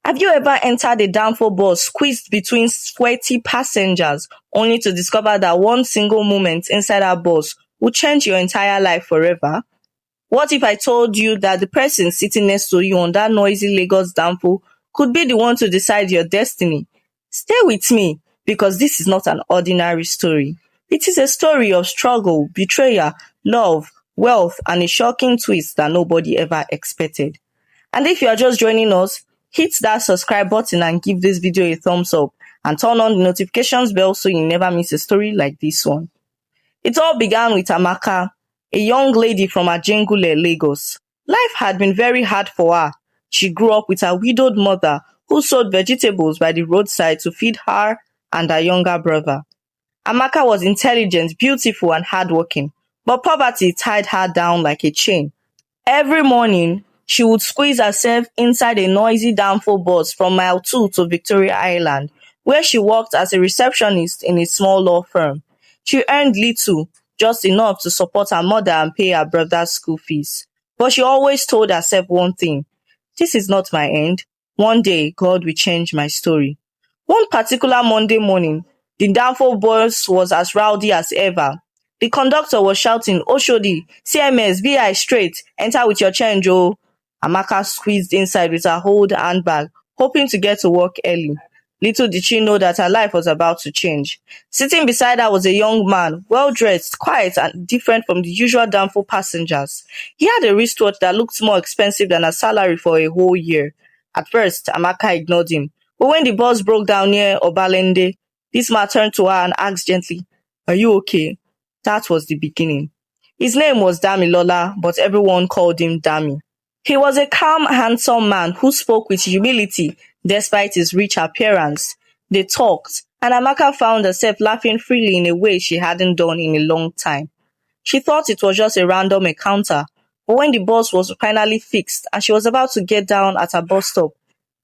Have you ever entered a Danfo bus squeezed between sweaty passengers only to discover that one single moment inside that bus will change your entire life forever? What if I told you that the person sitting next to you on that noisy Lagos Danfo could be the one to decide your destiny? Stay with me, because this is not an ordinary story. It is a story of struggle, betrayal, love, wealth, and a shocking twist that nobody ever expected. And if you are just joining us, hit that subscribe button and give this video a thumbs up, and turn on the notifications bell so you never miss a story like this one. It all began with Amaka, a young lady from Ajegunle, Lagos. Life had been very hard for her. She grew up with her widowed mother, who sold vegetables by the roadside to feed her and her younger brother. Amaka was intelligent, beautiful, and hardworking, but poverty tied her down like a chain. Every morning, she would squeeze herself inside a noisy Danfo bus from Mile 2 to Victoria Island, where she worked as a receptionist in a small law firm. She earned little, just enough to support her mother and pay her brother's school fees. But she always told herself one thing: this is not my end. One day, God will change my story. One particular Monday morning, the Danfo bus was as rowdy as ever. The conductor was shouting, "Oshodi, CMS, VI straight, enter with your change, oh." Amaka squeezed inside with her old handbag, hoping to get to work early. Little did she know that her life was about to change. Sitting beside her was a young man, well-dressed, quiet, and different from the usual Danfo passengers. He had a wristwatch that looked more expensive than her salary for a whole year. At first, Amaka ignored him, but when the bus broke down near Obalende, this man turned to her and asked gently, "Are you okay?" That was the beginning. His name was Damilola, but everyone called him Dami. He was a calm, handsome man who spoke with humility despite his rich appearance. They talked, and Amaka found herself laughing freely in a way she hadn't done in a long time. She thought it was just a random encounter, but when the bus was finally fixed and she was about to get down at her bus stop,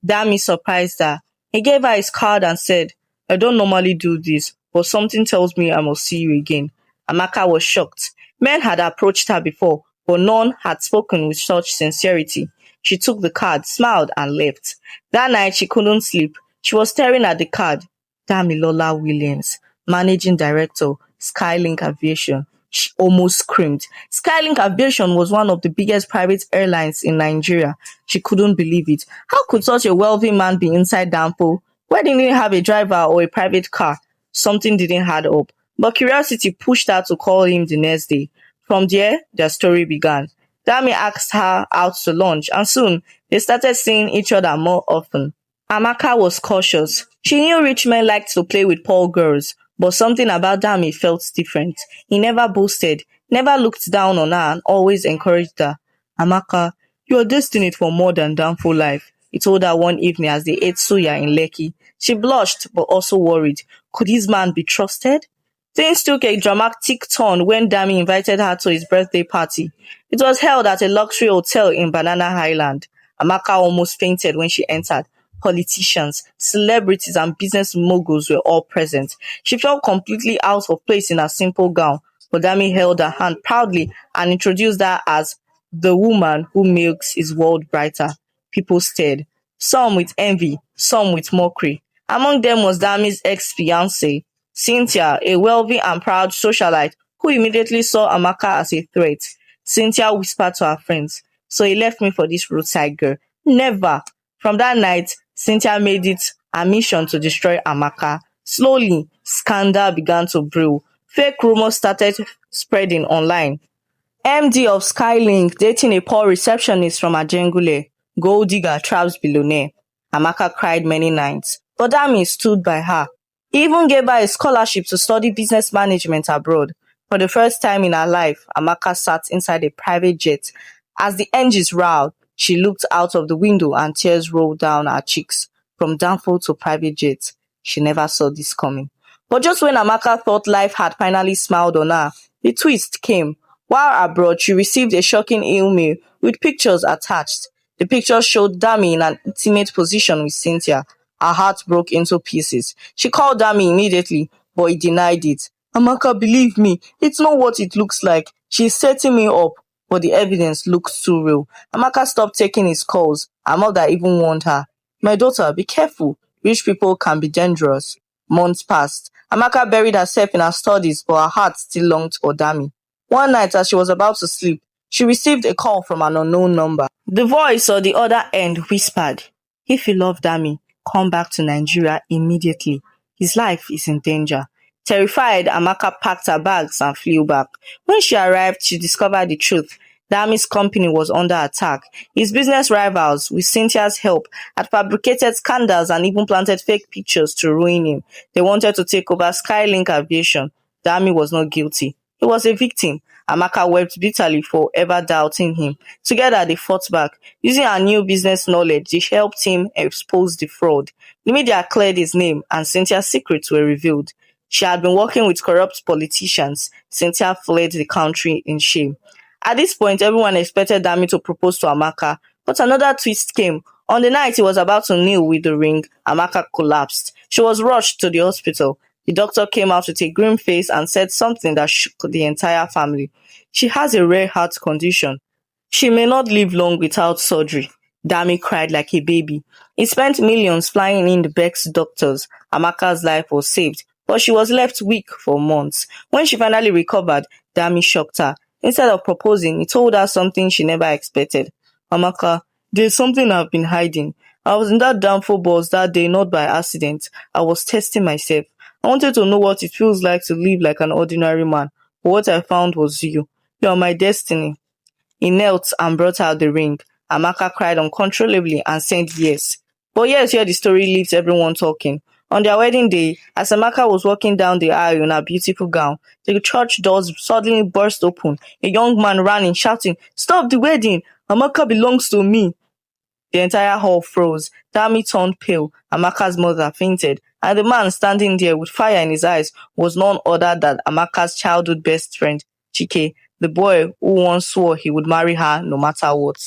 Dami surprised her. He gave her his card and said, "I don't normally do this, but something tells me I must see you again." Amaka was shocked. Men had approached her before, but none had spoken with such sincerity. She took the card, smiled, and left. That night she couldn't sleep. She was staring at the card. Damilola Williams, Managing Director, Skylink Aviation. She almost screamed. Skylink Aviation was one of the biggest private airlines in Nigeria. She couldn't believe it. How could such a wealthy man be inside Danfo? Why didn't he have a driver or a private car? Something didn't add up. But curiosity pushed her to call him the next day. From there, their story began. Dami asked her out to lunch, and soon they started seeing each other more often. Amaka was cautious. She knew rich men liked to play with poor girls, but something about Dami felt different. He never boasted, never looked down on her, and always encouraged her. "Amaka, you are destined for more than Danfo life," he told her one evening as they ate suya in Lekki. She blushed, but also worried. Could his man be trusted? Things took a dramatic turn when Dami invited her to his birthday party. It was held at a luxury hotel in Banana Island. Amaka almost fainted when she entered. Politicians, celebrities, and business moguls were all present. She felt completely out of place in her simple gown, but Dami held her hand proudly and introduced her as the woman who makes his world brighter. People stared, some with envy, some with mockery. Among them was Dami's ex-fiancée, Cynthia, a wealthy and proud socialite who immediately saw Amaka as a threat. Cynthia whispered to her friends, "So he left me for this roadside girl." Never! From that night, Cynthia made it a mission to destroy Amaka. Slowly, scandal began to brew. Fake rumors started spreading online. MD of Skylink dating a poor receptionist from Ajegunle. Gold digger traps billionaire. Amaka cried many nights, but Dami stood by her. He even gave her a scholarship to study business management abroad. For the first time in her life, Amaka sat inside a private jet. As the engines roared, she looked out of the window and tears rolled down her cheeks. From Danfo to private jet, she never saw this coming. But just when Amaka thought life had finally smiled on her, the twist came. While abroad, she received a shocking email with pictures attached. The pictures showed Dami in an intimate position with Cynthia. Her heart broke into pieces. She called Dami immediately, but he denied it. "Amaka, believe me, it's not what it looks like. She's setting me up." But the evidence looked too real. Amaka stopped taking his calls. Her mother even warned her. My daughter, be careful. Rich people can be dangerous. Months passed. Amaka buried herself in her studies, but her heart still longed for Dami. One night, as she was about to sleep, she received a call from an unknown number. The voice on the other end whispered, "If you love Dami, come back to Nigeria immediately. His life is in danger." Terrified, Amaka packed her bags and flew back. When she arrived, she discovered the truth. Dami's company was under attack. His business rivals, with Cynthia's help, had fabricated scandals and even planted fake pictures to ruin him. They wanted to take over Skylink Aviation. Dami was not guilty. He was a victim. Amaka wept bitterly for ever doubting him. Together they fought back. Using her new business knowledge, they helped him expose the fraud. The media cleared his name and Cynthia's secrets were revealed. She had been working with corrupt politicians. Cynthia fled the country in shame. At this point, everyone expected Dami to propose to Amaka, but another twist came. On the night he was about to kneel with the ring, Amaka collapsed. She was rushed to the hospital. The doctor came out with a grim face and said something that shook the entire family. She has a rare heart condition. She may not live long without surgery. Dami cried like a baby. He spent millions flying in the best doctors. Amaka's life was saved, but she was left weak for months. When she finally recovered, Dami shocked her. Instead of proposing, he told her something she never expected. "Amaka, there's something I've been hiding. I was in that Danfo bus that day not by accident. I was testing myself. I wanted to know what it feels like to live like an ordinary man. But what I found was you. You are my destiny." He knelt and brought out the ring. Amaka cried uncontrollably and said yes. But here's where the story leaves everyone talking. On their wedding day, as Amaka was walking down the aisle in her beautiful gown, the church doors suddenly burst open. A young man ran in shouting, "Stop the wedding! Amaka belongs to me!" The entire hall froze. Dami turned pale. Amaka's mother fainted. And the man standing there with fire in his eyes was none other than Amaka's childhood best friend, Chike, the boy who once swore he would marry her no matter what.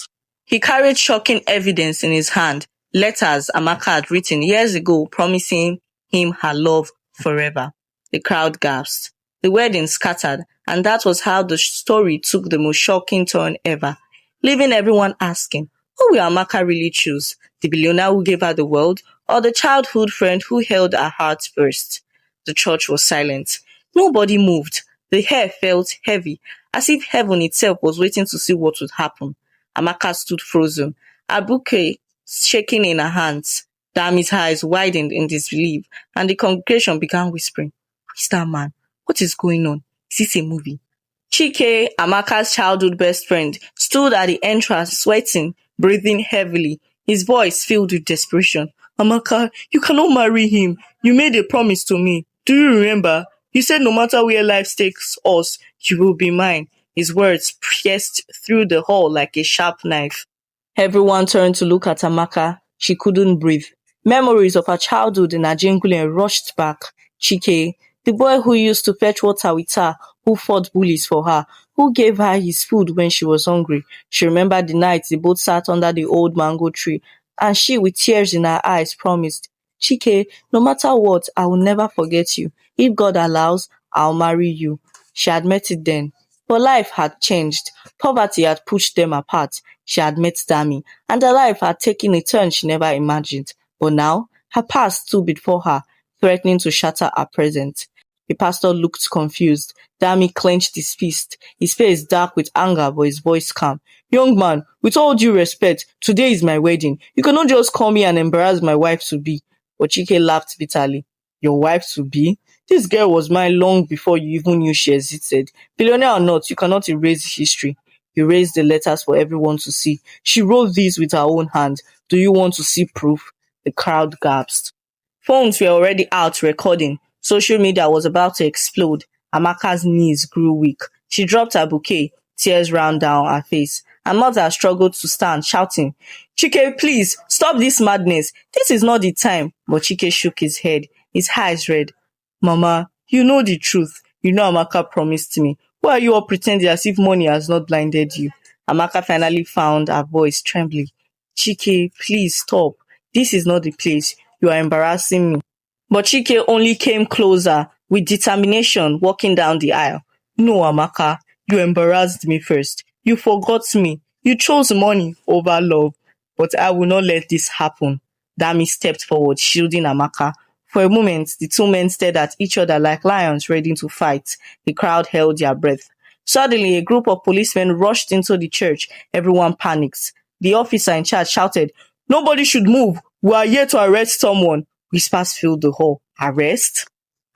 He carried shocking evidence in his hand, letters Amaka had written years ago promising him her love forever. The crowd gasped. The wedding scattered, and that was how the story took the most shocking turn ever, leaving everyone asking, who will Amaka really choose? The billionaire who gave her the world, or the childhood friend who held her heart first? The church was silent. Nobody moved. The air felt heavy, as if heaven itself was waiting to see what would happen. Amaka stood frozen, her bouquet shaking in her hands. Dami's eyes widened in disbelief, and the congregation began whispering, "Who is that man? What is going on? Is this a movie?" Chike, Amaka's childhood best friend, stood at the entrance sweating, breathing heavily, his voice filled with desperation. "Amaka, you cannot marry him. You made a promise to me. Do you remember? You said no matter where life takes us, you will be mine." His words pierced through the hall like a sharp knife. Everyone turned to look at Amaka. She couldn't breathe. Memories of her childhood in Ajegunle rushed back. Chike, the boy who used to fetch water with her, who fought bullies for her, who gave her his food when she was hungry. She remembered the night they both sat under the old mango tree, and she, with tears in her eyes, promised, "Chike, no matter what, I will never forget you. If God allows, I'll marry you." She had met it then. But life had changed. Poverty had pushed them apart. She had met Dami, and her life had taken a turn she never imagined. But now, her past stood before her, threatening to shatter her present. The pastor looked confused. Dami clenched his fist, his face dark with anger but his voice calm. "Young man, with all due respect, today is my wedding. You cannot just call me and embarrass my wife-to-be." But Chike laughed bitterly. "Your wife-to-be? This girl was mine long before you even knew she existed. Billionaire or not, you cannot erase history." He raised the letters for everyone to see. "She wrote these with her own hand. Do you want to see proof?" The crowd gasped. Phones were already out recording. Social media was about to explode. Amaka's knees grew weak. She dropped her bouquet. Tears ran down her face. Her mother struggled to stand, shouting, "Chike, please, stop this madness. This is not the time." But Chike shook his head, his eyes red. "Mama, you know the truth. You know Amaka promised me. Why are you all pretending as if money has not blinded you?" Amaka finally found her voice trembling. "Chike, please stop. This is not the place. You are embarrassing me." But Chike only came closer, with determination, walking down the aisle. "No, Amaka, you embarrassed me first. You forgot me. You chose money over love. But I will not let this happen." Dami stepped forward, shielding Amaka. For a moment, the two men stared at each other like lions ready to fight. The crowd held their breath. Suddenly, a group of policemen rushed into the church. Everyone panicked. The officer in charge shouted, "Nobody should move. We are here to arrest someone." Whispers filled the hall. Arrest?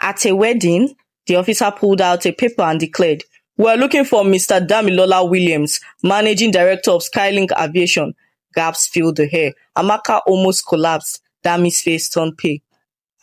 At a wedding, the officer pulled out a paper and declared, "We are looking for Mr. Damilola Williams, Managing Director of Skylink Aviation." Gasps filled the air. Amaka almost collapsed. Dami's face turned pale.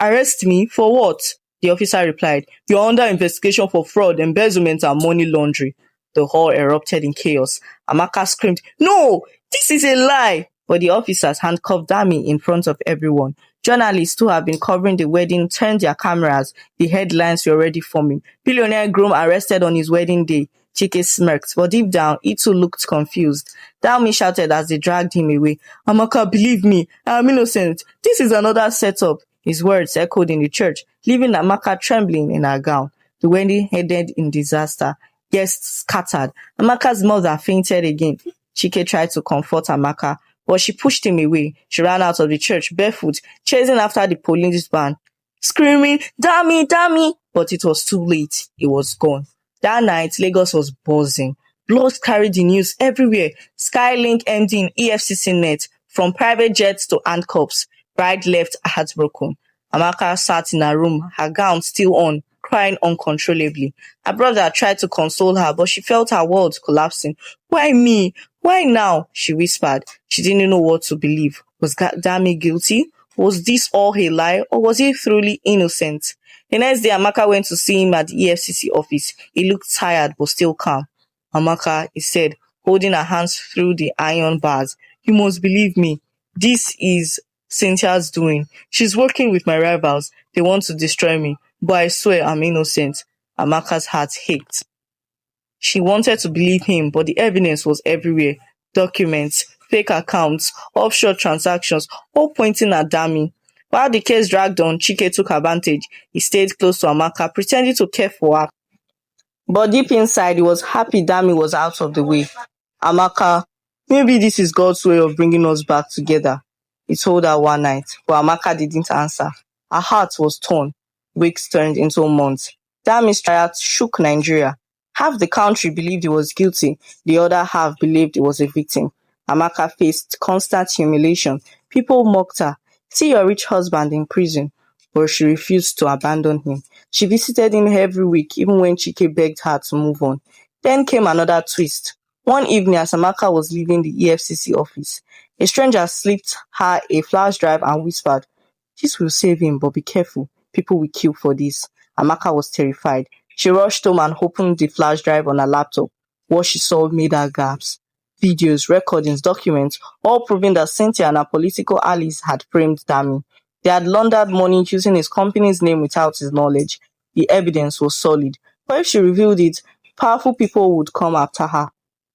"Arrest me? For what?" The officer replied, "You are under investigation for fraud, embezzlement and money laundering." The hall erupted in chaos. Amaka screamed, "No! This is a lie!" But the officers handcuffed Dami in front of everyone. Journalists who have been covering the wedding turned their cameras. The headlines were already forming. "Billionaire groom arrested on his wedding day." Chike smirked, but deep down, he too looked confused. Dami shouted as they dragged him away, "Amaka, believe me, I am innocent. This is another setup." His words echoed in the church, leaving Amaka trembling in her gown. The wedding ended in disaster. Guests scattered. Amaka's mother fainted again. Chike tried to comfort Amaka, but she pushed him away. She ran out of the church barefoot, chasing after the police van, screaming, "Dami, Dami!" But it was too late. He was gone. That night, Lagos was buzzing. Blogs carried the news everywhere. Skylink MD in EFCC net, from private jets to handcuffs. Bride left heartbroken. Amaka sat in her room, her gown still on, crying uncontrollably. Her brother tried to console her, but she felt her world collapsing. "Why me? Why now?" she whispered. She didn't know what to believe. Was Dami guilty? Was this all a lie, or was he truly innocent? The next day, Amaka went to see him at the EFCC office. He looked tired but still calm. "Amaka," he said, holding her hands through the iron bars, "you must believe me. This is Cynthia's doing. She's working with my rivals. They want to destroy me, but I swear I'm innocent." Amaka's heart ached. She wanted to believe him, but the evidence was everywhere. Documents, fake accounts, offshore transactions, all pointing at Dami. While the case dragged on, Chike took advantage. He stayed close to Amaka, pretending to care for her. But deep inside, he was happy Dami was out of the way. "Amaka, maybe this is God's way of bringing us back together," he told her one night, but Amaka didn't answer. Her heart was torn. Weeks turned into months. Dami's trial shook Nigeria. Half the country believed he was guilty, the other half believed he was a victim. Amaka faced constant humiliation. People mocked her. "See your rich husband in prison." But she refused to abandon him. She visited him every week, even when Chike begged her to move on. Then came another twist. One evening, as Amaka was leaving the EFCC office, a stranger slipped her a flash drive and whispered, "This will save him, but be careful. People will kill for this." Amaka was terrified. She rushed home and opened the flash drive on her laptop. What she saw made her gasp. Videos, recordings, documents, all proving that Cynthia and her political allies had framed Dami. They had laundered money using his company's name without his knowledge. The evidence was solid. But if she revealed it, powerful people would come after her.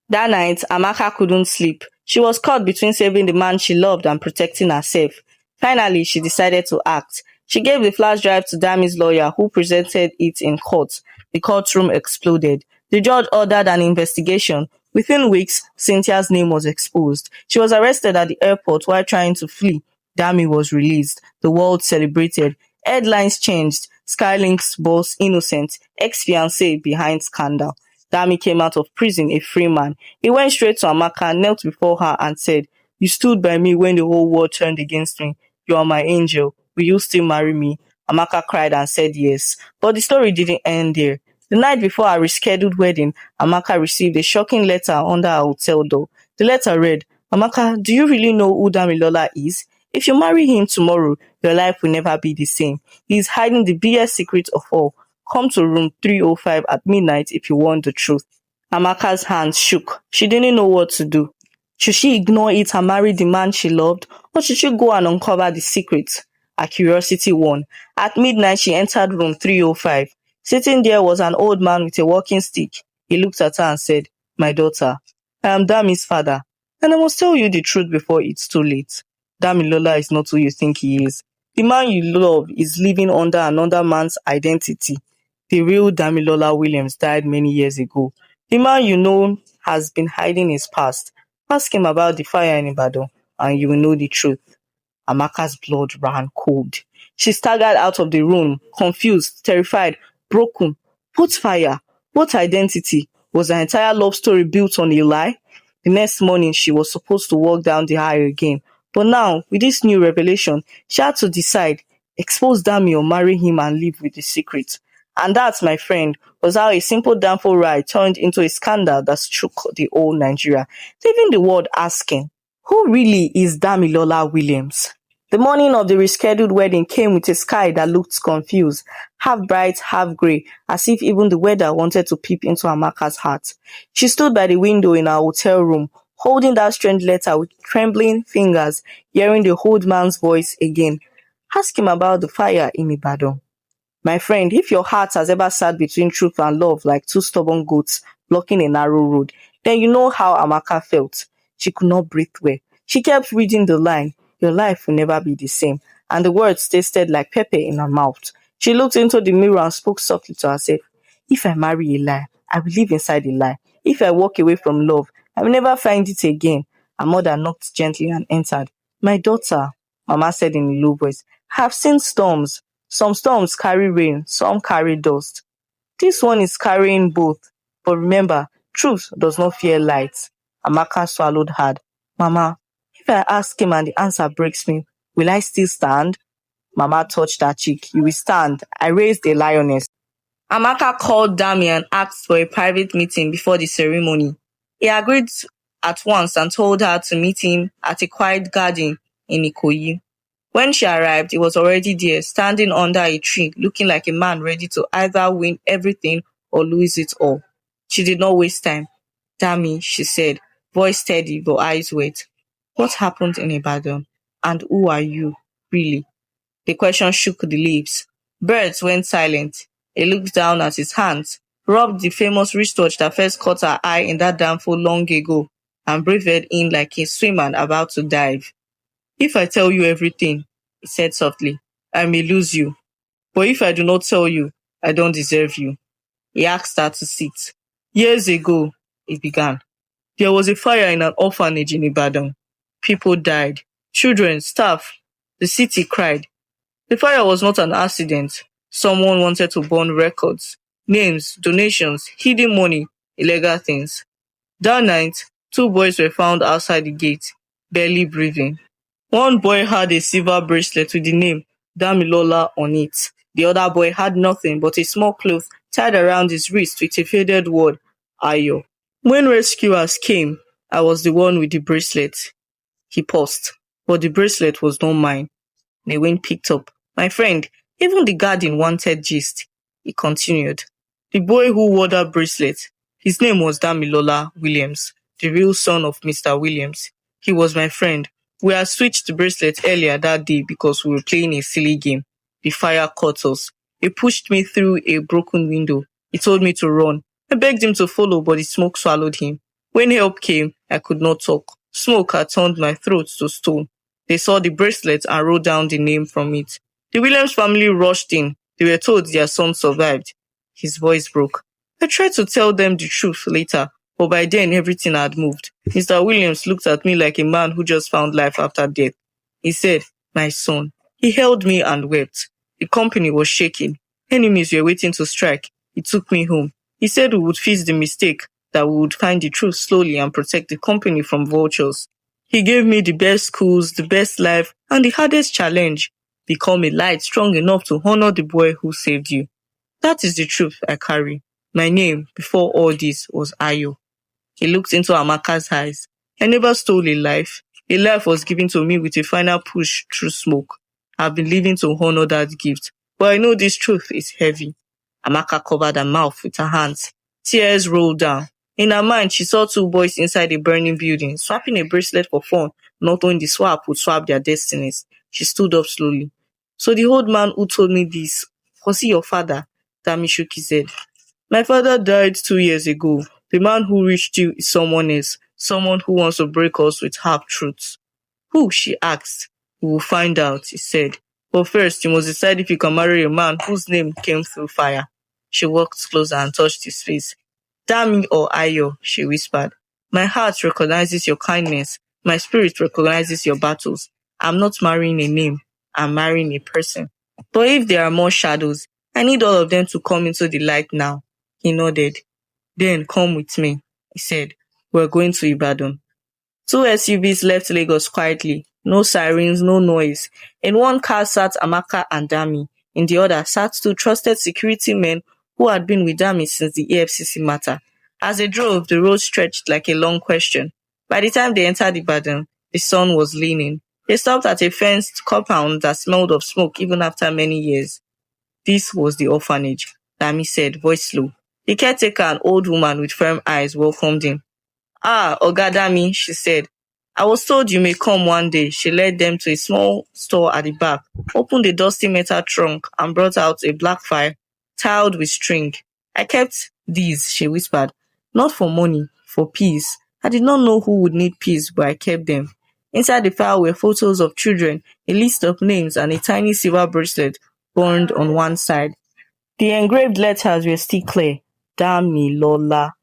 That night, Amaka couldn't sleep. She was caught between saving the man she loved and protecting herself. Finally, she decided to act. She gave the flash drive to Dami's lawyer, who presented it in court. The courtroom exploded. The judge ordered an investigation. Within weeks, Cynthia's name was exposed. She was arrested at the airport while trying to flee. Dami was released. The world celebrated. Headlines changed. Skylink's boss innocent. Ex-fiancé behind scandal. Dami came out of prison a free man. He went straight to Amaka, knelt before her and said, "You stood by me when the whole world turned against me. You are my angel. Will you still marry me?" Amaka cried and said yes. But the story didn't end there. The night before her rescheduled wedding, Amaka received a shocking letter under her hotel door. The letter read, "Amaka, do you really know who Damilola is? If you marry him tomorrow, your life will never be the same. He is hiding the biggest secret of all. Come to room 305 at midnight if you want the truth." Amaka's hands shook. She didn't know what to do. Should she ignore it and marry the man she loved, or should she go and uncover the secret? Her curiosity won. At midnight, she entered room 305. Sitting there was an old man with a walking stick. He looked at her and said, "My daughter, I am Dami's father, and I must tell you the truth before it's too late. Damilola is not who you think he is. The man you love is living under another man's identity. The real Damilola Williams died many years ago. The man you know has been hiding his past. Ask him about the fire in Ibadan, and you will know the truth." Amaka's blood ran cold. She staggered out of the room, confused, terrified, broken. What fire? What identity? Was her entire love story built on a lie? The next morning, she was supposed to walk down the aisle again. But now, with this new revelation, she had to decide, expose Dami or marry him and live with the secret. And that, my friend, was how a simple Danfo ride turned into a scandal that shook the whole Nigeria, leaving the world asking, who really is Damilola Williams? The morning of the rescheduled wedding came with a sky that looked confused, half bright, half grey, as if even the weather wanted to peep into Amaka's heart. She stood by the window in her hotel room, holding that strange letter with trembling fingers, hearing the old man's voice again. Ask him about the fire in Ibadan. My friend, if your heart has ever sat between truth and love like two stubborn goats blocking a narrow road, then you know how Amaka felt. She could not breathe well. She kept reading the line, your life will never be the same, and the words tasted like pepper in her mouth. She looked into the mirror and spoke softly to herself. If I marry a lie, I will live inside a lie. If I walk away from love, I will never find it again. Her mother knocked gently and entered. My daughter, Mama said in a low voice, I have seen storms. Some storms carry rain, some carry dust. This one is carrying both. But remember, truth does not fear light. Amaka swallowed hard. Mama, if I ask him and the answer breaks me, will I still stand? Mama touched her cheek. You will stand. I raised a lioness. Amaka called Dami and asked for a private meeting before the ceremony. He agreed at once and told her to meet him at a quiet garden in Ikoyi. When she arrived, he was already there, standing under a tree, looking like a man ready to either win everything or lose it all. She did not waste time. Dami, she said, voice steady but eyes wet. What happened in Ibadan? And who are you, really? The question shook the leaves. Birds went silent. He looked down at his hands, rubbed the famous wristwatch that first caught her eye in that Danfo long ago, and breathed in like a swimmer about to dive. If I tell you everything, he said softly, I may lose you. But if I do not tell you, I don't deserve you. He asked her to sit. Years ago, he began, there was a fire in an orphanage in Ibadan. People died. Children, staff. The city cried. The fire was not an accident. Someone wanted to burn records, names, donations, hidden money, illegal things. That night, two boys were found outside the gate, barely breathing. One boy had a silver bracelet with the name Damilola on it. The other boy had nothing but a small cloth tied around his wrist with a faded word, Ayo. When rescuers came, I was the one with the bracelet. He paused, but the bracelet was not mine. The wind picked up. My friend, even the garden wanted gist. He continued. The boy who wore that bracelet, his name was Damilola Williams, the real son of Mr. Williams. He was my friend. We had switched the bracelet earlier that day because we were playing a silly game. The fire caught us. He pushed me through a broken window. He told me to run. I begged him to follow, but the smoke swallowed him. When help came, I could not talk. Smoke had turned my throat to stone. They saw the bracelet and wrote down the name from it. The Williams family rushed in. They were told their son survived. His voice broke. I tried to tell them the truth later, but by then everything had moved. Mr. Williams looked at me like a man who just found life after death. He said, my son. He held me and wept. The company was shaking. Enemies were waiting to strike. He took me home. He said we would fix the mistake, that we would find the truth slowly and protect the company from vultures. He gave me the best schools, the best life, and the hardest challenge. Become a light strong enough to honor the boy who saved you. That is the truth I carry. My name, before all this, was Ayo. He looked into Amaka's eyes. I never stole a life. A life was given to me with a final push through smoke. I've been living to honor that gift, but I know this truth is heavy. Amaka covered her mouth with her hands. Tears rolled down. In her mind, she saw two boys inside a burning building, swapping a bracelet for fun, not knowing the swap would swap their destinies. She stood up slowly. So the old man who told me this, was he your father? Dami shook his head. My father died 2 years ago. The man who reached you is someone else, someone who wants to break us with half-truths. Who? She asked. We will find out, he said. But first, you must decide if you can marry a man whose name came through fire. She walked closer and touched his face. Dami or Ayo, she whispered. My heart recognizes your kindness. My spirit recognizes your battles. I'm not marrying a name, I'm marrying a person. But if there are more shadows, I need all of them to come into the light now. He nodded. Then come with me, he said. We're going to Ibadan. Two SUVs left Lagos quietly. No sirens, no noise. In one car sat Amaka and Dami. In the other sat two trusted security men who had been with Dami since the AFCC matter. As they drove, the road stretched like a long question. By the time they entered Ibadan, the sun was leaning. They stopped at a fenced compound that smelled of smoke even after many years. This was the orphanage, Dami said, voice low. The caretaker, an old woman with firm eyes, welcomed him. Ah, Ogadami, she said. I was told you may come one day. She led them to a small store at the back, opened a dusty metal trunk, and brought out a black file tiled with string. I kept these, she whispered. Not for money, for peace. I did not know who would need peace, but I kept them. Inside the file were photos of children, a list of names, and a tiny silver bracelet burned on one side. The engraved letters were still clear. Dami Lola.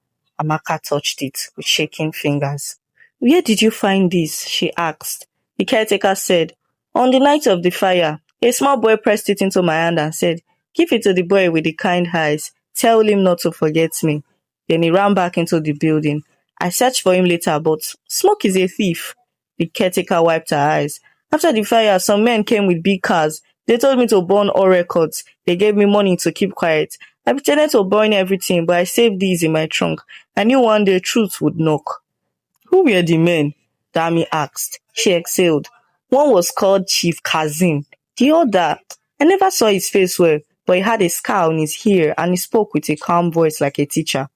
Amaka touched it with shaking fingers. Where did you find this? She asked. The caretaker said, On the night of the fire. A small boy pressed it into my hand and said, Give it to the boy with the kind eyes. Tell him not to forget me. Then he ran back into the building. I searched for him later, but Smoke is a thief. The caretaker wiped her eyes. After the fire, some men came with big cars. They told me to burn all records. They gave me money to keep quiet. I pretended to burn everything, but I saved these in my trunk. I knew one day truth would knock. Who were the men? Dami asked. She exhaled. One was called Chief Kazim. The other, I never saw his face well, but he had a scar on his ear and he spoke with a calm voice like a teacher.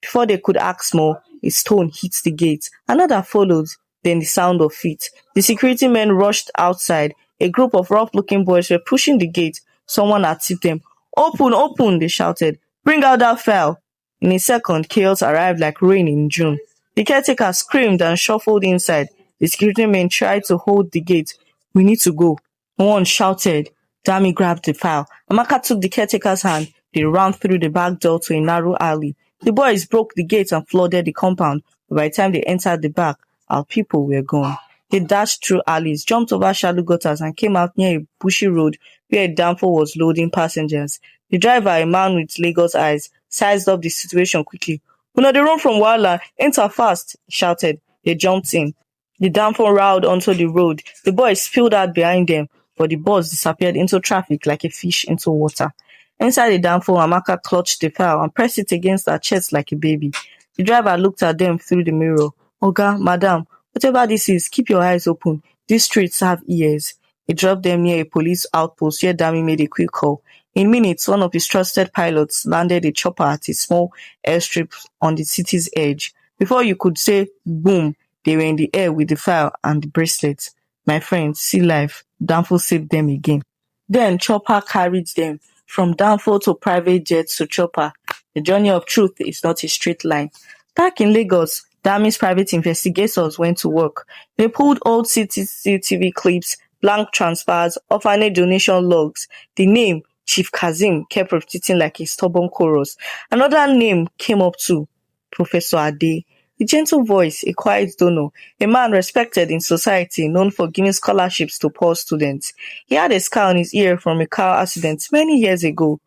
Before they could ask more, a stone hit the gate. Another followed, then the sound of feet. The security men rushed outside. A group of rough-looking boys were pushing the gate. Someone had tipped them. Open, open, they shouted. Bring out that file. In a second, chaos arrived like rain in June. The caretaker screamed and shuffled inside. The security men tried to hold the gate. We need to go. One shouted. Dami grabbed the file. Amaka took the caretaker's hand. They ran through the back door to a narrow alley. The boys broke the gate and flooded the compound. But by the time they entered the back, our people were gone. They dashed through alleys, jumped over shallow gutters, and came out near a bushy road where a Danfo was loading passengers. The driver, a man with Lagos eyes, sized up the situation quickly. Una dey run from wahala, enter fast, he shouted. They jumped in. The Danfo rolled onto the road. The boys spilled out behind them, but the bus disappeared into traffic like a fish into water. Inside the Danfo, Amaka clutched the file and pressed it against her chest like a baby. The driver looked at them through the mirror. Oga, madam, whatever this is, keep your eyes open. These streets have ears. He dropped them near a police outpost where Dami made a quick call. In minutes, one of his trusted pilots landed a chopper at a small airstrip on the city's edge. Before you could say boom, they were in the air with the file and the bracelets. My friends, see life. Danfo saved them again. Then Chopper carried them from Danfo to private jets to Chopper. The journey of truth is not a straight line. Back in Lagos, Dami's private investigators went to work. They pulled old CCTV clips, blank transfers, orphanage donation logs. The name, Chief Kazim, kept repeating like a stubborn chorus. Another name came up too, Professor Ade. A gentle voice, a quiet donor, a man respected in society, known for giving scholarships to poor students. He had a scar on his ear from a car accident many years ago.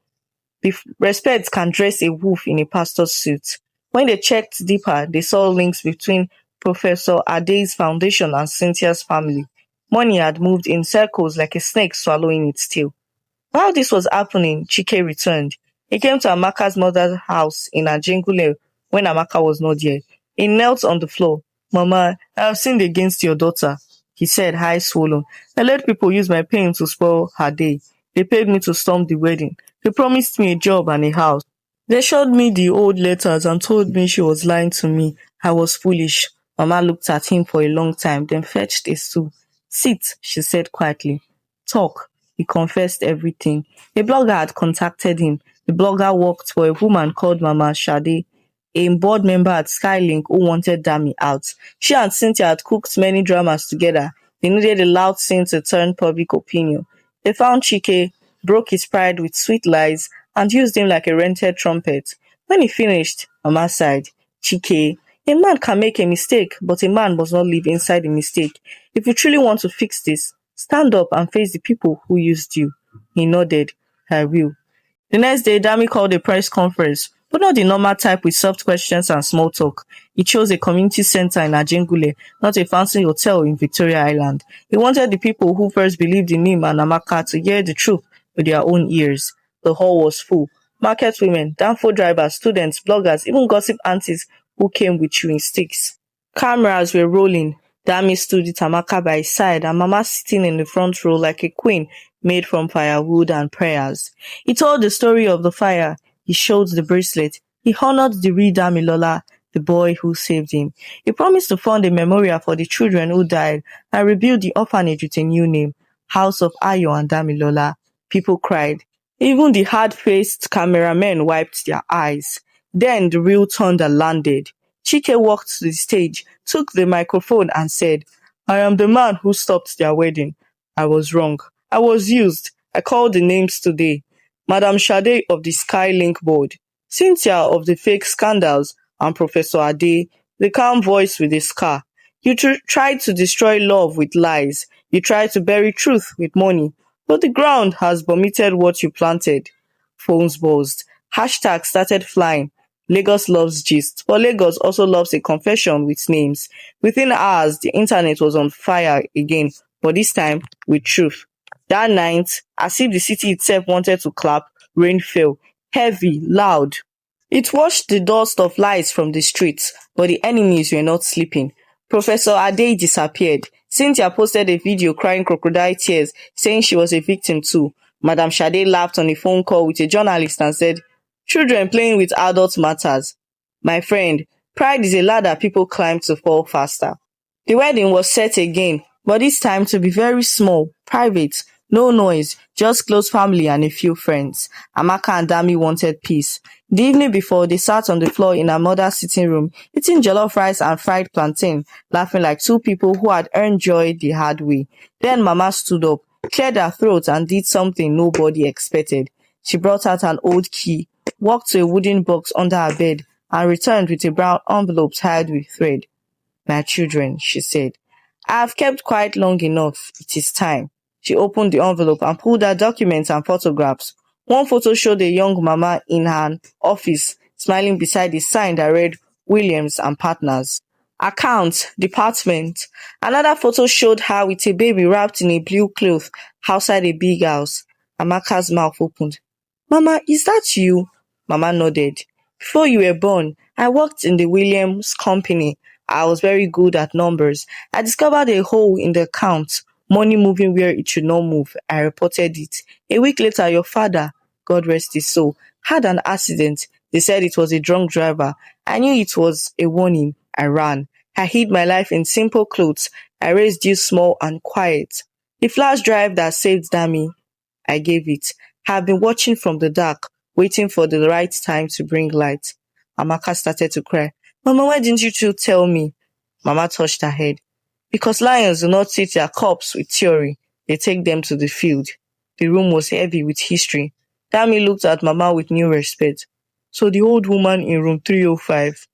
The respect can dress a wolf in a pastor's suit. When they checked deeper, they saw links between Professor Ade's foundation and Cynthia's family. Money had moved in circles like a snake swallowing its tail. While this was happening, Chike returned. He came to Amaka's mother's house in Ajegunle when Amaka was not there. He knelt on the floor. Mama, I have sinned against your daughter, he said, eyes swollen. I let people use my pain to spoil her day. They paid me to storm the wedding. They promised me a job and a house. They showed me the old letters and told me she was lying to me. I was foolish. Mama looked at him for a long time, then fetched a stool. Sit, she said quietly. Talk. He confessed everything. A blogger had contacted him. The blogger worked for a woman called Mama Shade, a board member at Skylink who wanted Dami out. She and Cynthia had cooked many dramas together. They needed a loud scene to turn public opinion. They found Chike, broke his pride with sweet lies, and used him like a rented trumpet. When he finished, Mama sighed. Chike, A man can make a mistake, but a man must not live inside the mistake. If you truly want to fix this, stand up and face the people who used you. He nodded. I will. The next day, Dami called a press conference, but not the normal type with soft questions and small talk. He chose a community center in Ajegunle, not a fancy hotel in Victoria Island. He wanted the people who first believed in him and Amaka to hear the truth with their own ears. The hall was full. Market women, Danfo drivers, students, bloggers, even gossip aunties who came with chewing sticks. Cameras were rolling. Dami stood with Amaka by his side and Mama sitting in the front row like a queen made from firewood and prayers. He told the story of the fire. He showed the bracelet. He honored the real Damilola, the boy who saved him. He promised to fund a memorial for the children who died and rebuild the orphanage with a new name, House of Ayo and Damilola. People cried. Even the hard-faced cameramen wiped their eyes. Then the real thunder landed. Chike walked to the stage, took the microphone and said, I am the man who stopped their wedding. I was wrong. I was used. I called the names today. Madam Sade of the Skylink board, Cynthia of the fake scandals, and Professor Ade, the calm voice with a scar. You tried to destroy love with lies. You tried to bury truth with money. But the ground has vomited what you planted. Phones buzzed. Hashtags started flying. Lagos loves gist, but Lagos also loves a confession with names. Within hours, the internet was on fire again, but this time with truth. That night, as if the city itself wanted to clap, rain fell, heavy, loud. It washed the dust of lies from the streets, but the enemies were not sleeping. Professor Ade disappeared. Cynthia posted a video crying crocodile tears, saying she was a victim too. Madam Sade laughed on a phone call with a journalist and said, Children playing with adults matters. My friend, pride is a ladder people climb to fall faster. The wedding was set again, but this time to be very small, private, no noise, just close family and a few friends. Amaka and Dami wanted peace. The evening before, they sat on the floor in her mother's sitting room, eating jollof rice and fried plantain, laughing like two people who had earned joy the hard way. Then Mama stood up, cleared her throat and did something nobody expected. She brought out an old key, walked to a wooden box under her bed, and returned with a brown envelope tied with thread. My children, she said, I have kept quiet long enough. It is time. She opened the envelope and pulled out documents and photographs. One photo showed a young mama in her office, smiling beside a sign that read Williams and Partners. Account, department. Another photo showed her with a baby wrapped in a blue cloth outside a big house. Amaka's mouth opened. Mama, is that you? Mama nodded. Before you were born, I worked in the Williams company. I was very good at numbers. I discovered a hole in the account, money moving where it should not move. I reported it. A week later, your father, God rest his soul, had an accident. They said it was a drunk driver. I knew it was a warning. I ran. I hid my life in simple clothes. I raised you small and quiet. The flash drive that saved Dami, I gave it. I have been watching from the dark, waiting for the right time to bring light. Amaka started to cry. Mama, why didn't you two tell me? Mama touched her head. Because lions do not treat their cubs with theory. They take them to the field. The room was heavy with history. Dami looked at Mama with new respect. So the old woman in room 305?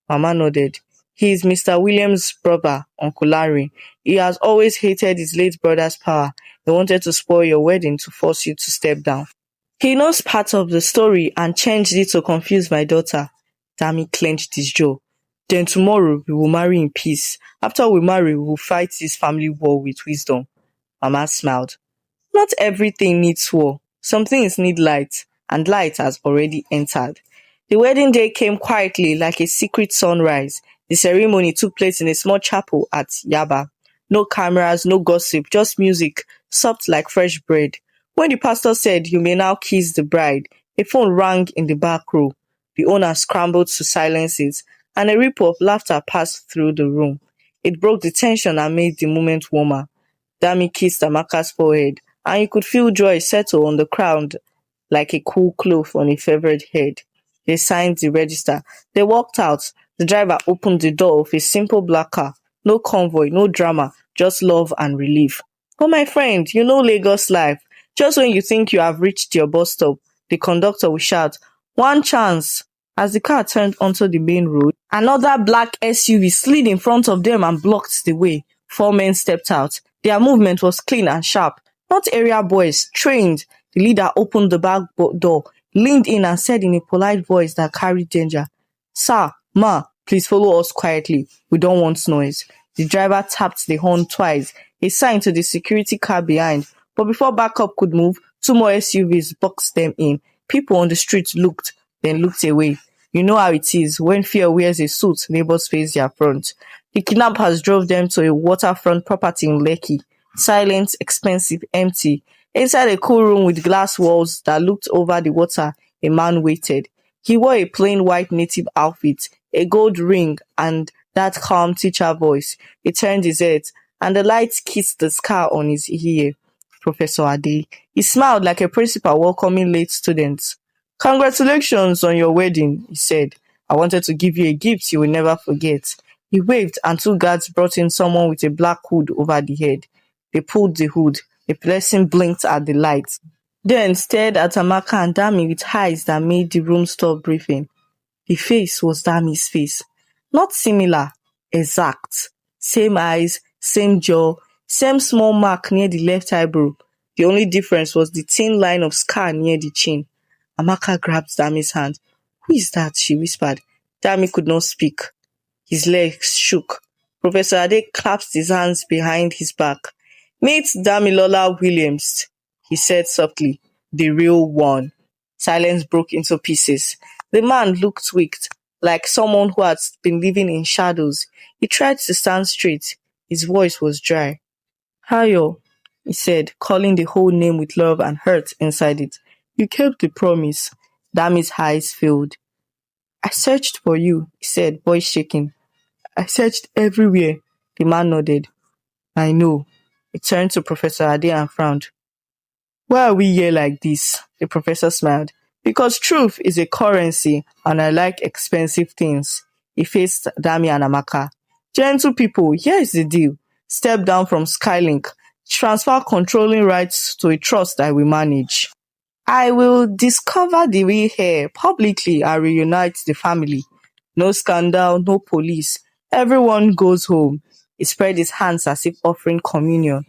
Mama nodded. He is Mr. Williams' brother, Uncle Larry. He has always hated his late brother's power. He wanted to spoil your wedding to force you to step down. He knows part of the story and changed it to confuse my daughter. Dami clenched his jaw. Then tomorrow we will marry in peace. After we marry, we will fight this family war with wisdom. Mama smiled. Not everything needs war. Some things need light, and light has already entered. The wedding day came quietly like a secret sunrise. The ceremony took place in a small chapel at Yaba. No cameras, no gossip, just music, soft like fresh bread. When the pastor said, you may now kiss the bride, a phone rang in the back row. The owner scrambled to silence it, and a ripple of laughter passed through the room. It broke the tension and made the moment warmer. Dami kissed Amaka's forehead, and you could feel joy settle on the crowd like a cool cloth on a fevered head. They signed the register. They walked out. The driver opened the door of a simple black car. No convoy, no drama, just love and relief. Oh, my friend, you know Lagos life. Just when you think you have reached your bus stop, the conductor will shout, one chance. As the car turned onto the main road, Another black SUV slid in front of them and blocked the way. Four men stepped out. Their movement was clean and sharp. Not area boys, trained. The leader opened the back door, leaned in and said in a polite voice that carried danger, "Sir, ma, please follow us quietly. We don't want noise." The driver tapped the horn twice, a sign to the security car behind. But before backup could move, two more SUVs boxed them in. People on the street looked, then looked away. You know how it is. When fear wears a suit, neighbors face their front. The kidnappers drove them to a waterfront property in Lekki. Silent, expensive, empty. Inside a cool room with glass walls that looked over the water, a man waited. He wore a plain white native outfit, a gold ring, and that calm teacher voice. He turned his head, and the light kissed the scar on his ear. Professor Ade. He smiled like a principal welcoming late students. "Congratulations on your wedding," he said. "I wanted to give you a gift you will never forget." He waved, and two guards brought in someone with a black hood over the head. They pulled the hood. The person blinked at the light, then stared at Amaka and Dami with eyes that made the room stop breathing. The face was Dami's face. Not similar, exact. Same eyes, same jaw, same small mark near the left eyebrow. The only difference was the thin line of scar near the chin. Amaka grabbed Dami's hand. "Who is that?" she whispered. Dami could not speak. His legs shook. Professor Ade clasped his hands behind his back. "Meet Damilola Williams," he said softly. "The real one." Silence broke into pieces. The man looked weak, like someone who had been living in shadows. He tried to stand straight. His voice was dry. "Hayo," he said, calling the whole name with love and hurt inside it. "You kept the promise." Dami's eyes filled. "I searched for you," he said, voice shaking. "I searched everywhere." The man nodded. "I know." He turned to Professor Ade and frowned. "Why are we here like this?" The professor smiled. "Because truth is a currency and I like expensive things." He faced Dami and Amaka. "Gentle people, here is the deal. Step down from Skylink. Transfer controlling rights to a trust I will manage. I will discover the real heir publicly and reunite the family. No scandal, no police. Everyone goes home." He spread his hands as if offering communion.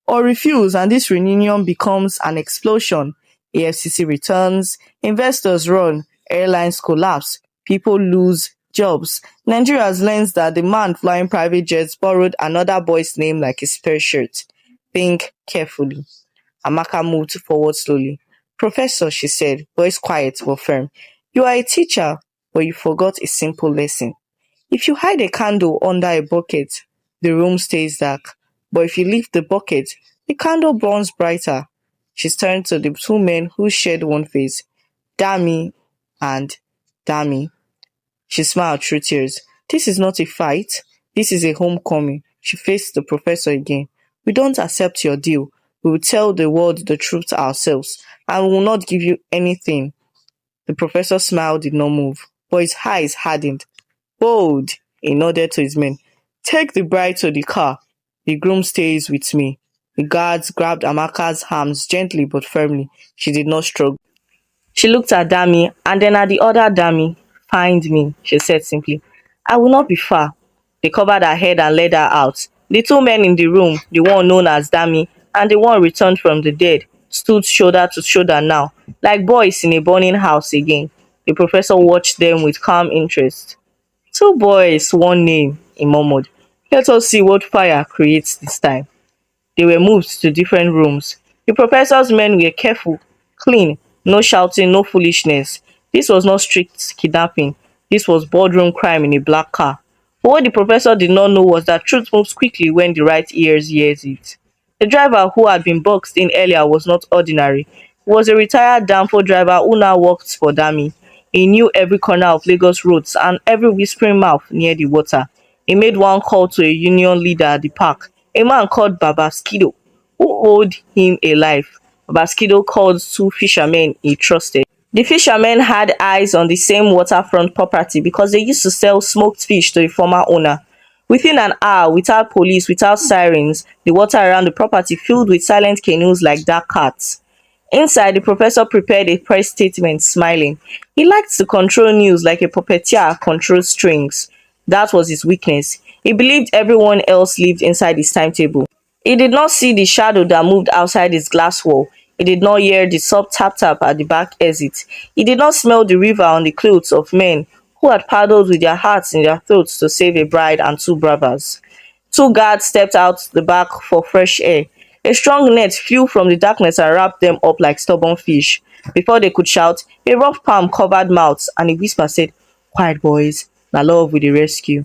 "Or refuse and this reunion becomes an explosion. AFCC returns, investors run, airlines collapse, people lose jobs. Nigeria learns that the man flying private jets borrowed another boy's name like a spare shirt. Think carefully." Amaka moved forward slowly. "Professor," she said, voice quiet but firm, "you are a teacher, but you forgot a simple lesson. If you hide a candle under a bucket, the room stays dark. But if you lift the bucket, the candle burns brighter." She turned to the two men who shared one face, Dami and Dami. She smiled through tears. "This is not a fight. This is a homecoming." She faced the professor again. "We don't accept your deal. We will tell the world the truth ourselves, and we will not give you anything." The professor smile did not move, but his eyes hardened. "Bold," he nodded to his men. "Take the bride to the car. The groom stays with me." The guards grabbed Amaka's arms gently but firmly. She did not struggle. She looked at Dami and then at the other Dami. "Find me," she said simply. "I will not be far." They covered her head and led her out. The two men in the room, the one known as Dami and the one returned from the dead, stood shoulder to shoulder now, like boys in a burning house again. The professor watched them with calm interest. "Two boys, one name," he murmured. "Let us see what fire creates this time." They were moved to different rooms. The professor's men were careful, clean, no shouting, no foolishness. This was not strict kidnapping. This was boardroom crime in a black car. But what the professor did not know was that truth moves quickly when the right ears hears it. The driver who had been boxed in earlier was not ordinary. He was a retired Danfo driver who now worked for Dami. He knew every corner of Lagos roads and every whispering mouth near the water. He made one call to a union leader at the park, a man called Babaskido, who owed him a life. Babaskido called two fishermen he trusted. The fishermen had eyes on the same waterfront property because they used to sell smoked fish to the former owner. Within an hour, without police, without sirens, the water around the property filled with silent canoes like dark cats. Inside, the professor prepared a press statement, smiling. He liked to control news like a puppeteer controls strings. That was his weakness. He believed everyone else lived inside his timetable. He did not see the shadow that moved outside his glass wall. He did not hear the soft tap tap at the back exit. He did not smell the river on the clothes of men who had paddled with their hearts in their throats to save a bride and two brothers. Two guards stepped out the back for fresh air. A strong net flew from the darkness and wrapped them up like stubborn fish. Before they could shout, a rough palm covered mouths, and a whisper said, "Quiet, boys. Na love with the rescue."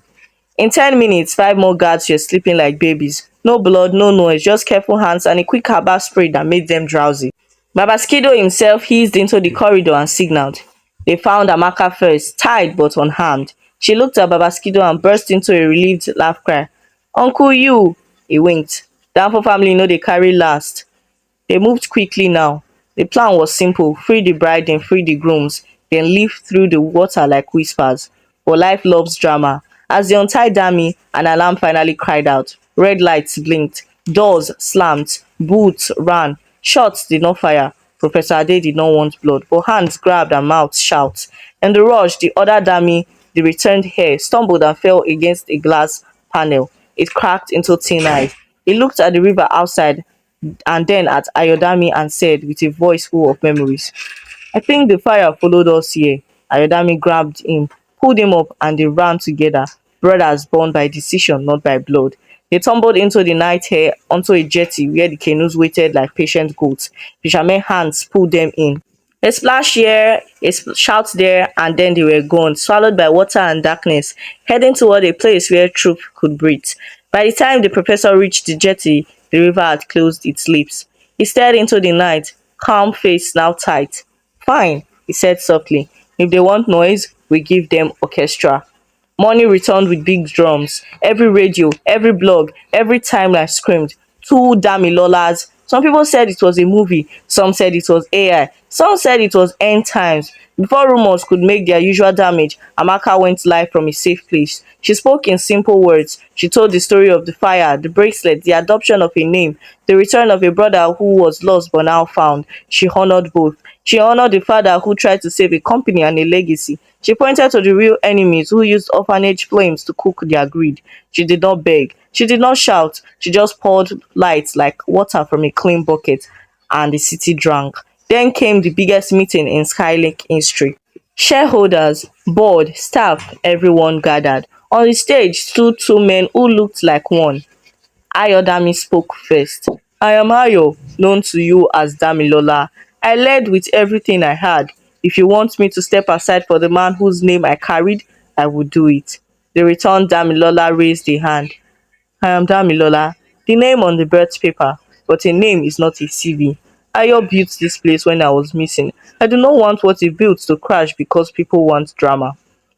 In 10 minutes, five more guards were sleeping like babies. No blood, no noise, just careful hands and a quick herbal spray that made them drowsy. Babaskido himself hissed into the corridor and signaled. They found Amaka first, tied but unharmed. She looked at Babaskido and burst into a relieved laugh cry. "Uncle, you!" He winked. "Danfo family no dey carry last." They moved quickly now. The plan was simple: free the bride, then free the grooms, then leave through the water like whispers. But life loves drama. As they untied Dami, an alarm finally cried out. Red lights blinked, doors slammed, boots ran, shots did not fire. Professor Ade did not want blood, but hands grabbed and mouths shout. In the rush, the other Dami, the returned heir, stumbled and fell against a glass panel. It cracked into thin ice. He looked at the river outside and then at Ayodami and said with a voice full of memories, "I think the fire followed us here." Ayodami grabbed him, pulled him up, and they ran together, brothers born by decision, not by blood. They tumbled into the night air onto a jetty where the canoes waited like patient goats. Fishermen hands pulled them in. A splash here, a shout there, and then they were gone, swallowed by water and darkness, heading toward a place where truth could breathe. By the time the professor reached the jetty, the river had closed its lips. He stared into the night, calm face now tight. "Fine," he said softly. "If they want noise, we give them orchestra." Morning returned with big drums. Every radio, every blog, every timeline screamed, "Two Damilolas." Some people said it was a movie, some said it was AI, some said it was end times. Before rumors could make their usual damage, Amaka went live from a safe place. She spoke in simple words. She told the story of the fire, the bracelet, the adoption of a name, the return of a brother who was lost but now found. She honored both. She honored the father who tried to save a company and a legacy. She pointed to the real enemies who used orphanage flames to cook their greed. She did not beg. She did not shout. She just poured light like water from a clean bucket, and the city drank. Then came the biggest meeting in Skylink history. Shareholders, board, staff, everyone gathered. On the stage stood two men who looked like one. Ayodami spoke first. "I am Ayo, known to you as Damilola. I led with everything I had. If you want me to step aside for the man whose name I carried, I will do it." The returned Damilola raised a hand. "I am Damilola, the name on the birth paper, but a name is not a CV. Ayo built this place when I was missing. I do not want what he built to crash because people want drama."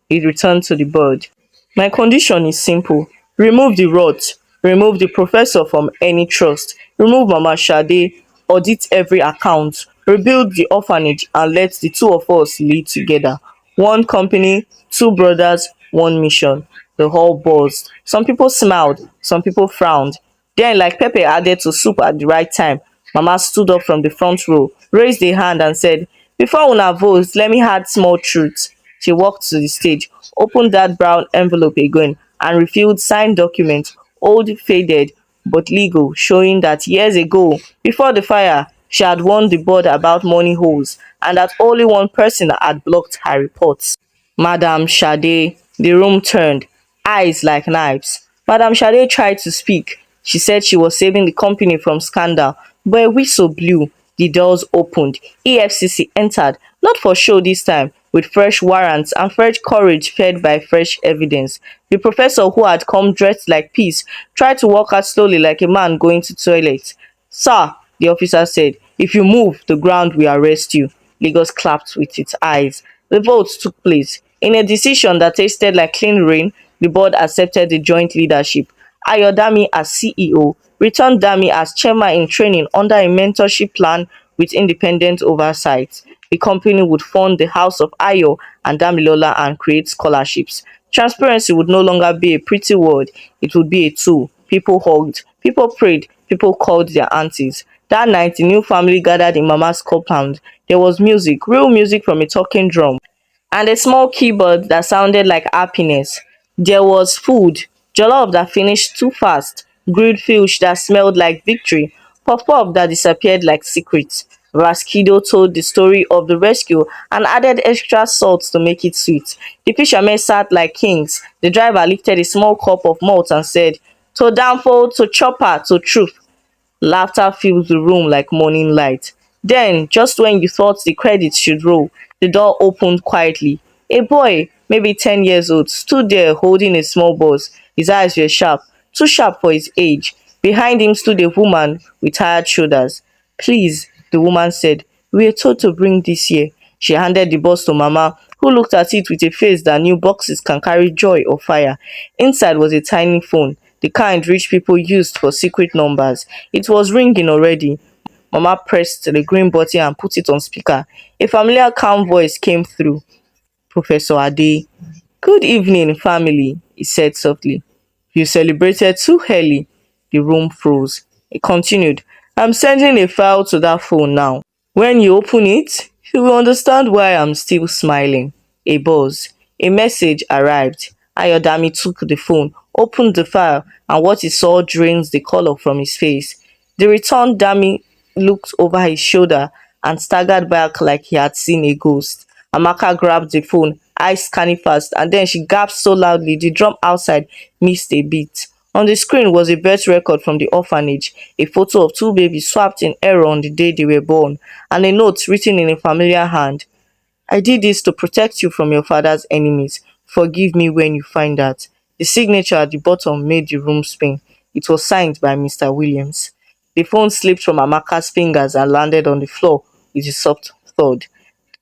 He returned to the bird. "My condition is simple. Remove the rot, remove the professor from any trust, remove Mama Sade, audit every account, rebuild the orphanage and let the two of us lead together. One company, two brothers, one mission." The hall buzzed. Some people smiled, some people frowned. Then, like pepper added to soup at the right time, Mama stood up from the front row, raised a hand and said, "Before una vote, let me add small truth." She walked to the stage, opened that brown envelope again, and refilled signed document, old, faded, but legal, showing that years ago, before the fire, she had warned the board about money holes, and that only one person had blocked her reports. Madam Sade. The room turned, eyes like knives. Madam Sade tried to speak. She said she was saving the company from scandal, but a whistle blew. The doors opened. EFCC entered, not for show this time, with fresh warrants and fresh courage fed by fresh evidence. The professor, who had come dressed like peace, tried to walk out slowly like a man going to toilet. "Sir," the officer said, "if you move, the ground will arrest you." Lagos clapped with its eyes. The vote took place. In a decision that tasted like clean rain, the board accepted the joint leadership. Ayodami as CEO, returned Dami as chairman in training under a mentorship plan with independent oversight. The company would fund the House of Ayo and Damilola and create scholarships. Transparency would no longer be a pretty word, it would be a tool. People hugged, people prayed, People called their aunties. That night, the new family gathered in Mama's compound. There was music, real music from a talking drum, and a small keyboard that sounded like happiness. There was food, jollof that finished too fast, grilled fish that smelled like victory, puff puff that disappeared like secrets. Raskido told the story of the rescue and added extra salt to make it sweet. The fishermen sat like kings. The driver lifted a small cup of malt and said, "To Danfo, to Chopper, to Truth." Laughter filled the room like morning light. Then, just when you thought the credits should roll, the door opened quietly. A boy, maybe 10 years old, stood there holding a small bus. His eyes were sharp, too sharp for his age. Behind him stood a woman with tired shoulders. "Please," the woman said, "we were told to bring this here." She handed the bus to Mama, who looked at it with a face that knew boxes can carry joy or fire. Inside was a tiny phone, the kind rich people used for secret numbers. It was ringing already. Mama pressed the green button and put it on speaker. A familiar calm voice came through. "Professor Ade." "Good evening, family," he said softly. "You celebrated too early." The room froze. He continued, "I'm sending a file to that phone now. When you open it, you will understand why I'm still smiling." A buzz. A message arrived. Ayodami took the phone, opened the file, and what he saw drained the color from his face. The returned Dami looked over his shoulder and staggered back like he had seen a ghost. Amaka grabbed the phone, eyes scanning fast, and then she gasped so loudly the drum outside missed a beat. On the screen was a birth record from the orphanage, a photo of two babies swapped in error on the day they were born, and a note written in a familiar hand. "I did this to protect you from your father's enemies. Forgive me when you find out." The signature at the bottom made the room spin. It was signed by Mr. Williams. The phone slipped from Amaka's fingers and landed on the floor with a soft thud.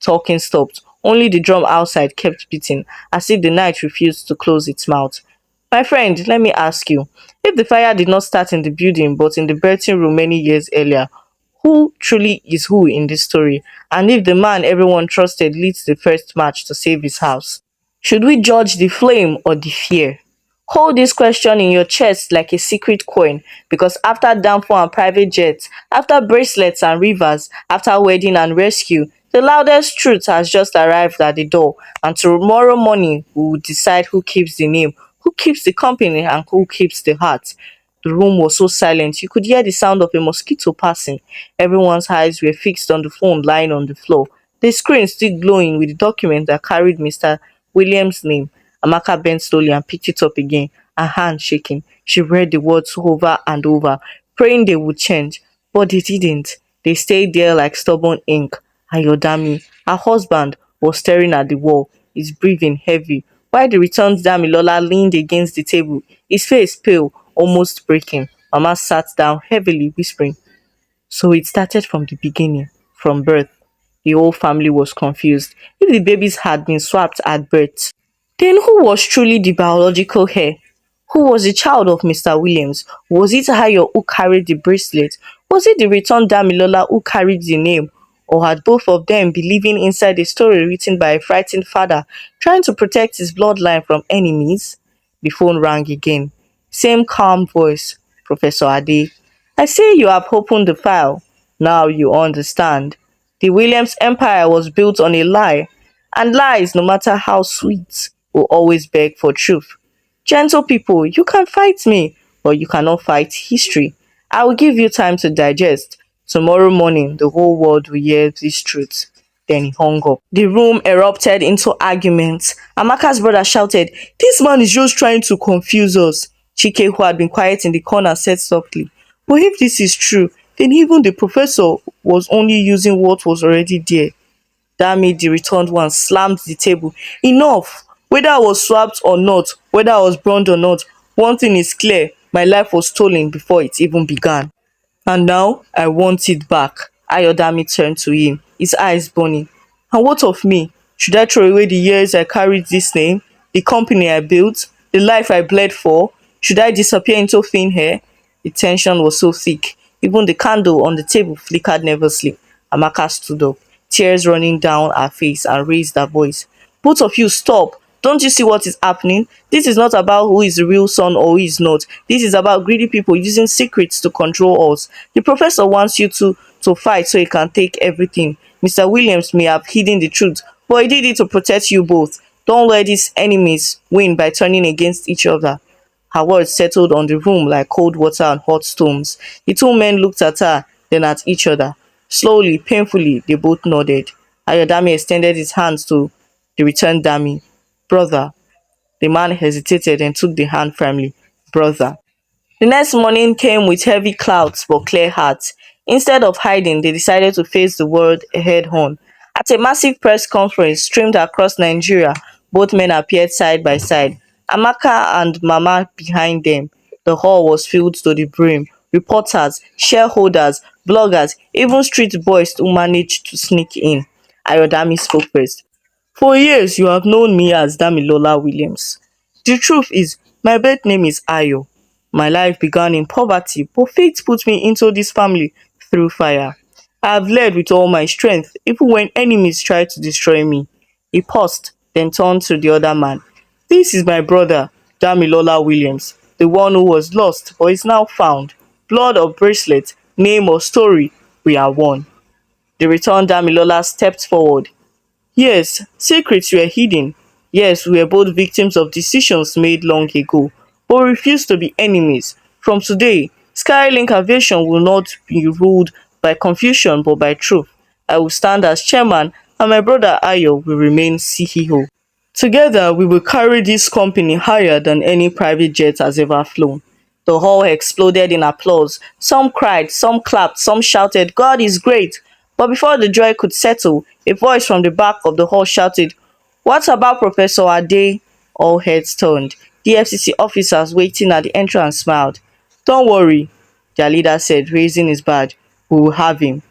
Talking stopped. Only the drum outside kept beating, as if the night refused to close its mouth. "My friend, let me ask you, if the fire did not start in the building but in the birthing room many years earlier, who truly is who in this story? And if the man everyone trusted leads the first match to save his house, should we judge the flame or the fear?" Hold this question in your chest like a secret coin, because after Danfo and private jets, after bracelets and rivers, after wedding and rescue, the loudest truth has just arrived at the door, and tomorrow morning we will decide who keeps the name, who keeps the company, and who keeps the heart. The room was so silent you could hear the sound of a mosquito passing. Everyone's eyes were fixed on the phone lying on the floor, the screen still glowing with the document that carried Mr. Williams' name. Amaka bent slowly and picked it up again, her hand shaking. She read the words over and over, praying they would change. But they didn't. They stayed there like stubborn ink. Ayodami, her husband, was staring at the wall, his breathing heavy, while the returned Damilola leaned against the table, his face pale, almost breaking. Mama sat down heavily, whispering, "So it started from the beginning, from birth." The whole family was confused. If the babies had been swapped at birth, then who was truly the biological heir? Who was the child of Mr. Williams? Was it Ayo who carried the bracelet? Was it the returned Damilola who carried the name? Or had both of them been living inside a story written by a frightened father, trying to protect his bloodline from enemies? The phone rang again. Same calm voice. "Professor Ade, I say you have opened the file. Now you understand. The Williams empire was built on a lie, and lies, no matter how sweet, will always beg for truth. Gentle people, you can fight me, but you cannot fight history. I will give you time to digest. Tomorrow morning, the whole world will hear this truth." Then he hung up. The room erupted into arguments. Amaka's brother shouted, "This man is just trying to confuse us." Chike, who had been quiet in the corner, said softly, "But if this is true, then even the professor was only using what was already there." Dami, the returned one, slammed the table. "Enough! Whether I was swapped or not, whether I was burned or not, one thing is clear, my life was stolen before it even began. And now I want it back." Ayodami turned to him, his eyes burning. "And what of me? Should I throw away the years I carried this name, the company I built, the life I bled for? Should I disappear into thin air?" The tension was so thick. Even the candle on the table flickered nervously. Amaka stood up, tears running down her face, and raised her voice. "Both of you stop. Don't you see what is happening? This is not about who is the real son or who is not. This is about greedy people using secrets to control us. The professor wants you to fight so he can take everything. Mr. Williams may have hidden the truth, but he did it to protect you both. Don't let these enemies win by turning against each other. Her words settled on the room like cold water on hot stones. The two men looked at her, then at each other. Slowly, painfully, they both nodded. Ayodami extended his hands to the returned dummy. Brother. The man hesitated and took the hand firmly. Brother. The next morning came with heavy clouds but clear hearts. Instead of hiding, they decided to face the world head on. At a massive press conference streamed across Nigeria, both men appeared side by side, Amaka and Mama behind them. The hall was filled to the brim. Reporters, shareholders, bloggers, even street boys who managed to sneak in. Ayodami spoke first. For years you have known me as Damilola Williams. The truth is, my birth name is Ayo. My life began in poverty, but fate put me into this family through fire. I have led with all my strength, even when enemies tried to destroy me. He paused, then turned to the other man. This is my brother, Damilola Williams, the one who was lost but is now found. Blood or bracelet, name or story, we are one. The returned Damilola stepped forward. Yes, secrets were hidden. Yes, we were both victims of decisions made long ago, but we refuse to be enemies. From today, Skylink Aviation will not be ruled by confusion but by truth. I will stand as chairman and my brother Ayo will remain CEO. Together, we will carry this company higher than any private jet has ever flown. The hall exploded in applause. Some cried, some clapped, some shouted, God is great! But before the joy could settle, a voice from the back of the hall shouted, What about Professor Ade? All heads turned. The FCC officers waiting at the entrance smiled. Don't worry, their leader said, raising his badge. We will have him.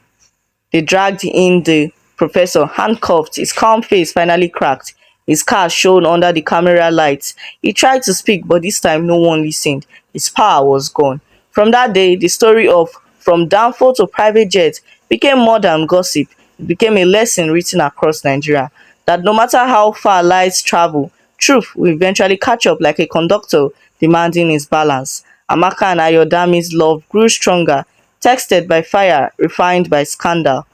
They dragged in the professor, handcuffed. His calm face finally cracked. His car shone under the camera lights. He tried to speak, but this time no one listened. His power was gone. From that day, the story of From Danfo to Private Jet became more than gossip. It became a lesson written across Nigeria that no matter how far lies travel, truth will eventually catch up like a conductor demanding his balance. Amaka and Ayodami's love grew stronger, texted by fire, refined by scandal.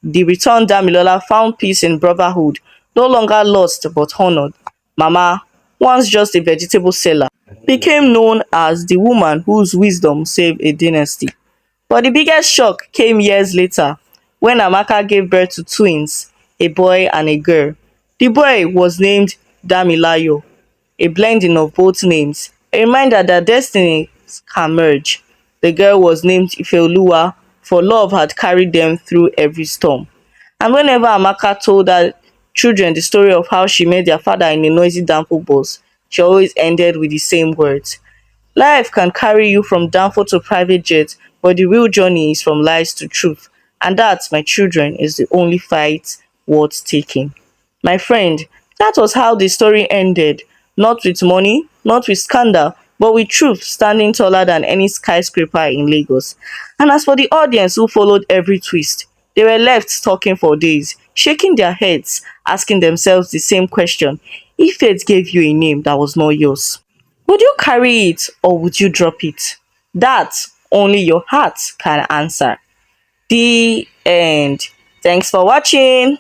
The returned Damilola found peace in brotherhood, no longer lost but honored. Mama, once just a vegetable seller, became known as the woman whose wisdom saved a dynasty. But the biggest shock came years later when Amaka gave birth to twins, a boy and a girl. The boy was named Damilayo, a blending of both names, a reminder that destinies can merge. The girl was named Ifeoluwa, for love had carried them through every storm. And whenever Amaka told her children the story of how she met their father in a noisy Danfo bus, she always ended with the same words. Life can carry you from Danfo to private jet, but the real journey is from lies to truth. And that, my children, is the only fight worth taking. My friend, that was how the story ended. Not with money, not with scandal, but with truth standing taller than any skyscraper in Lagos. And as for the audience who followed every twist, they were left talking for days, shaking their heads, asking themselves the same question. If fate gave you a name that was not yours, would you carry it or would you drop it? That only your heart can answer. The end. Thanks for watching.